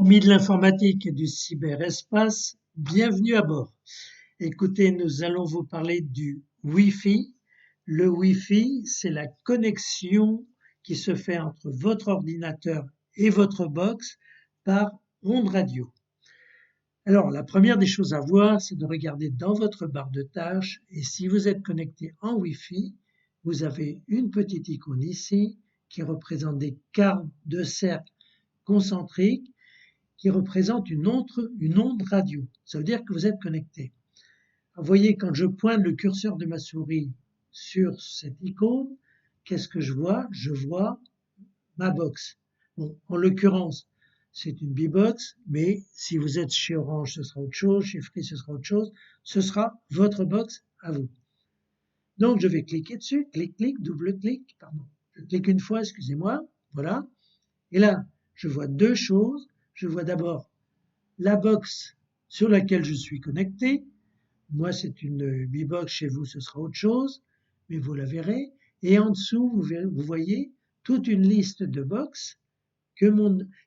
Amis de l'informatique et du cyberespace, bienvenue à bord. Écoutez, nous allons vous parler du Wi-Fi. Le Wi-Fi, c'est la connexion qui se fait entre votre ordinateur et votre box par onde radio. Alors, la première des choses à voir, c'est de regarder dans votre barre de tâches et si vous êtes connecté en Wi-Fi, vous avez une petite icône ici qui représente des quarts de cercle concentriques qui représente une onde radio. Ça veut dire que vous êtes connecté. Vous voyez, quand je pointe le curseur de ma souris sur cette icône, qu'est-ce que je vois? Je vois ma box. Bon, en l'occurrence, c'est une B-Box, mais si vous êtes chez Orange, ce sera autre chose, chez Free, ce sera autre chose. Ce sera votre box à vous. Donc, je vais cliquer dessus, clic, double-clic, pardon. Je clique une fois, excusez-moi, voilà. Et là, je vois deux choses. Je vois d'abord la box sur laquelle je suis connecté. Moi, c'est une B-Box, chez vous, ce sera autre chose, mais vous la verrez. Et en dessous, vous voyez toute une liste de box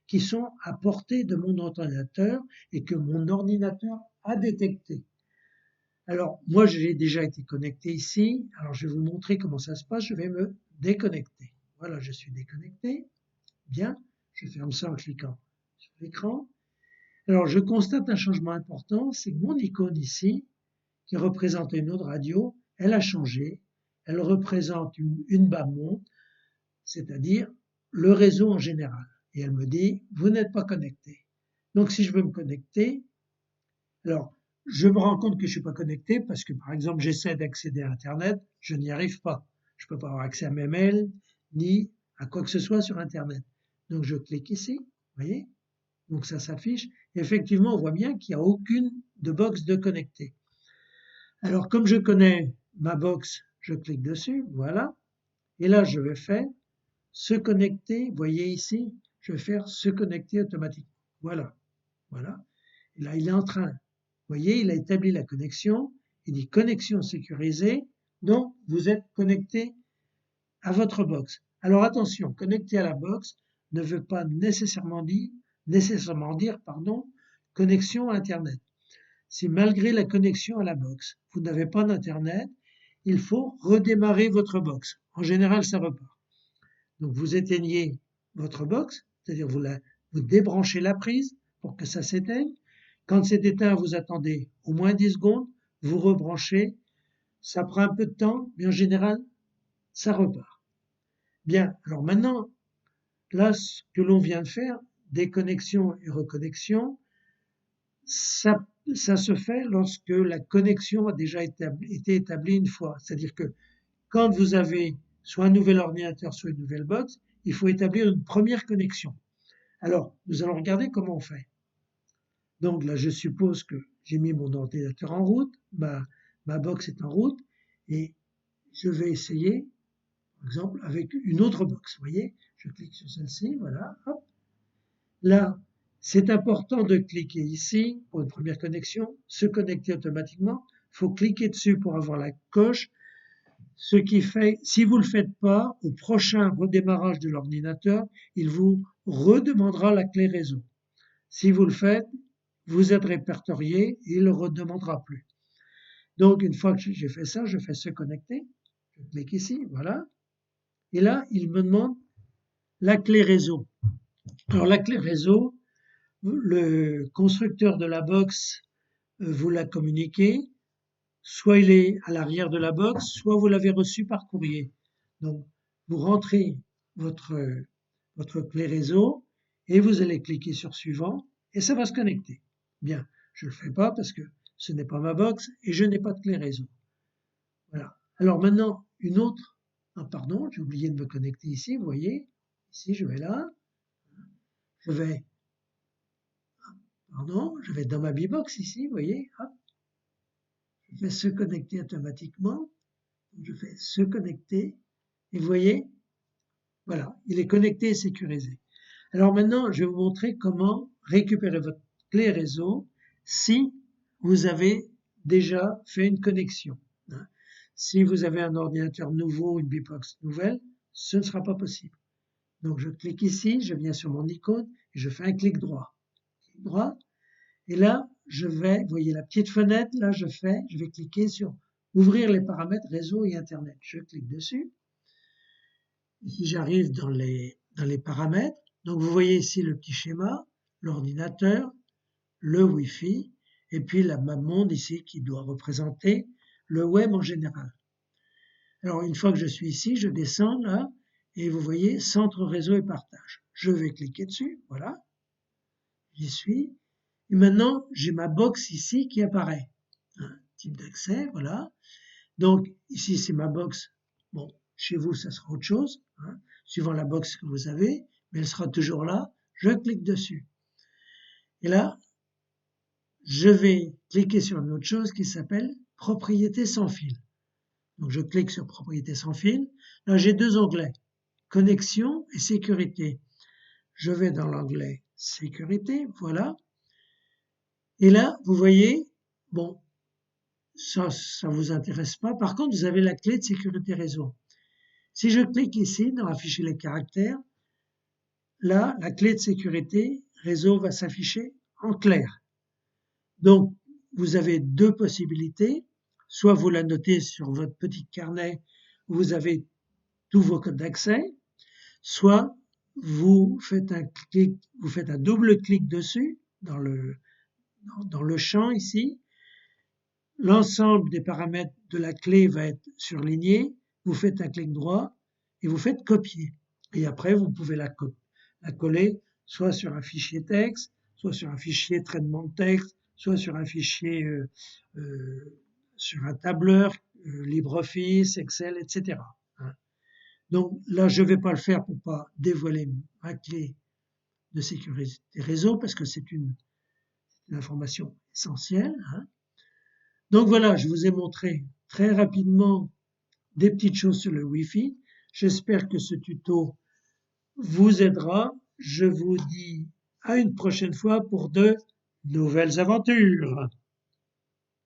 qui sont à portée de mon ordinateur et que mon ordinateur a détecté. Alors, moi, j'ai déjà été connecté ici. Alors, je vais vous montrer comment ça se passe. Je vais me déconnecter. Voilà, je suis déconnecté. Bien, je ferme ça en cliquant sur l'écran. Alors, je constate un changement important, c'est que mon icône ici, qui représentait une autre radio, elle a changé. Elle représente une bas-monde, c'est-à-dire le réseau en général. Et elle me dit, vous n'êtes pas connecté. Donc, si je veux me connecter, alors, je me rends compte que je suis pas connecté parce que, par exemple, j'essaie d'accéder à Internet, je n'y arrive pas. Je peux pas avoir accès à mes mails, ni à quoi que ce soit sur Internet. Donc, je clique ici, vous voyez? Donc ça s'affiche. Et effectivement, on voit bien qu'il n'y a aucune de box de connecté. Alors comme je connais ma box, je clique dessus, voilà. Et là, je vais faire se connecter. Vous voyez ici, je vais faire se connecter automatiquement. Voilà, voilà. Et là, il est en train. Vous voyez, il a établi la connexion. Il dit connexion sécurisée. Donc, vous êtes connecté à votre box. Alors attention, connecter à la box ne veut pas nécessairement dire, connexion à Internet. Si malgré la connexion à la box, vous n'avez pas d'Internet, il faut redémarrer votre box. En général, ça repart. Donc vous éteignez votre box, c'est-à-dire vous débranchez la prise pour que ça s'éteigne. Quand c'est éteint, vous attendez au moins 10 secondes, vous rebranchez. Ça prend un peu de temps, mais en général, ça repart. Bien, alors maintenant, là, ce que l'on vient de faire, déconnexion et reconnexion, ça se fait lorsque la connexion a déjà été établie une fois. C'est-à-dire que quand vous avez soit un nouvel ordinateur, soit une nouvelle box, il faut établir une première connexion. Alors, nous allons regarder comment on fait. Donc là, je suppose que j'ai mis mon ordinateur en route, ma box est en route, et je vais essayer, par exemple, avec une autre box. Vous voyez, je clique sur celle-ci, voilà, hop. Là, c'est important de cliquer ici pour une première connexion, se connecter automatiquement. Il faut cliquer dessus pour avoir la coche, ce qui fait, si vous ne le faites pas, au prochain redémarrage de l'ordinateur, il vous redemandera la clé réseau. Si vous le faites, vous êtes répertorié et il ne le redemandera plus. Donc, une fois que j'ai fait ça, je fais se connecter. Je clique ici, voilà. Et là, il me demande la clé réseau. Alors, la clé réseau, le constructeur de la box vous l'a communiqué, soit il est à l'arrière de la box, soit vous l'avez reçu par courrier. Donc, vous rentrez votre clé réseau et vous allez cliquer sur suivant et ça va se connecter. Bien, je ne le fais pas parce que ce n'est pas ma box et je n'ai pas de clé réseau. Voilà. Alors maintenant, une autre. Ah, pardon, j'ai oublié de me connecter ici, vous voyez. Ici, je vais là. Je vais dans ma B-Box ici, vous voyez, hop. Je fais se connecter automatiquement. Je fais se connecter. Et vous voyez, voilà, il est connecté et sécurisé. Alors maintenant, je vais vous montrer comment récupérer votre clé réseau si vous avez déjà fait une connexion. Si vous avez un ordinateur nouveau, une B-Box nouvelle, ce ne sera pas possible. Donc je clique ici, je viens sur mon icône et je fais un clic droit. clic droit. Et là, vous voyez la petite fenêtre, là, je vais cliquer sur ouvrir les paramètres réseau et Internet. Je clique dessus. Ici, j'arrive dans les paramètres. Donc, vous voyez ici le petit schéma, l'ordinateur, le Wi-Fi, et puis la map monde ici qui doit représenter le web en général. Alors, une fois que je suis ici, je descends là, et vous voyez centre réseau et partage. Je vais cliquer dessus, voilà. J'y suis. Et maintenant, j'ai ma box ici qui apparaît. Type d'accès, voilà. Donc, ici, c'est ma box. Bon, chez vous, ça sera autre chose, suivant la box que vous avez, mais elle sera toujours là. Je clique dessus. Et là, je vais cliquer sur une autre chose qui s'appelle propriété sans fil. Donc, je clique sur propriété sans fil. Là, j'ai deux onglets, connexion et sécurité. Je vais dans l'onglet sécurité, voilà. Et là, vous voyez, bon, ça vous intéresse pas. Par contre, vous avez la clé de sécurité réseau. Si je clique ici dans afficher les caractères, là, la clé de sécurité réseau va s'afficher en clair. Donc, vous avez deux possibilités. Soit vous la notez sur votre petit carnet où vous avez tous vos codes d'accès, soit vous faites un double clic dessus dans le champ ici. L'ensemble des paramètres de la clé va être surligné. Vous faites un clic droit et vous faites copier. Et après, vous pouvez la coller soit sur un fichier texte, soit sur un fichier traitement de texte, soit sur un fichier sur un tableur, LibreOffice, Excel, etc. Donc là, je ne vais pas le faire pour pas dévoiler ma clé de sécurité réseau parce que c'est une information essentielle. Donc voilà, je vous ai montré très rapidement des petites choses sur le Wi-Fi. J'espère que ce tuto vous aidera. Je vous dis à une prochaine fois pour de nouvelles aventures.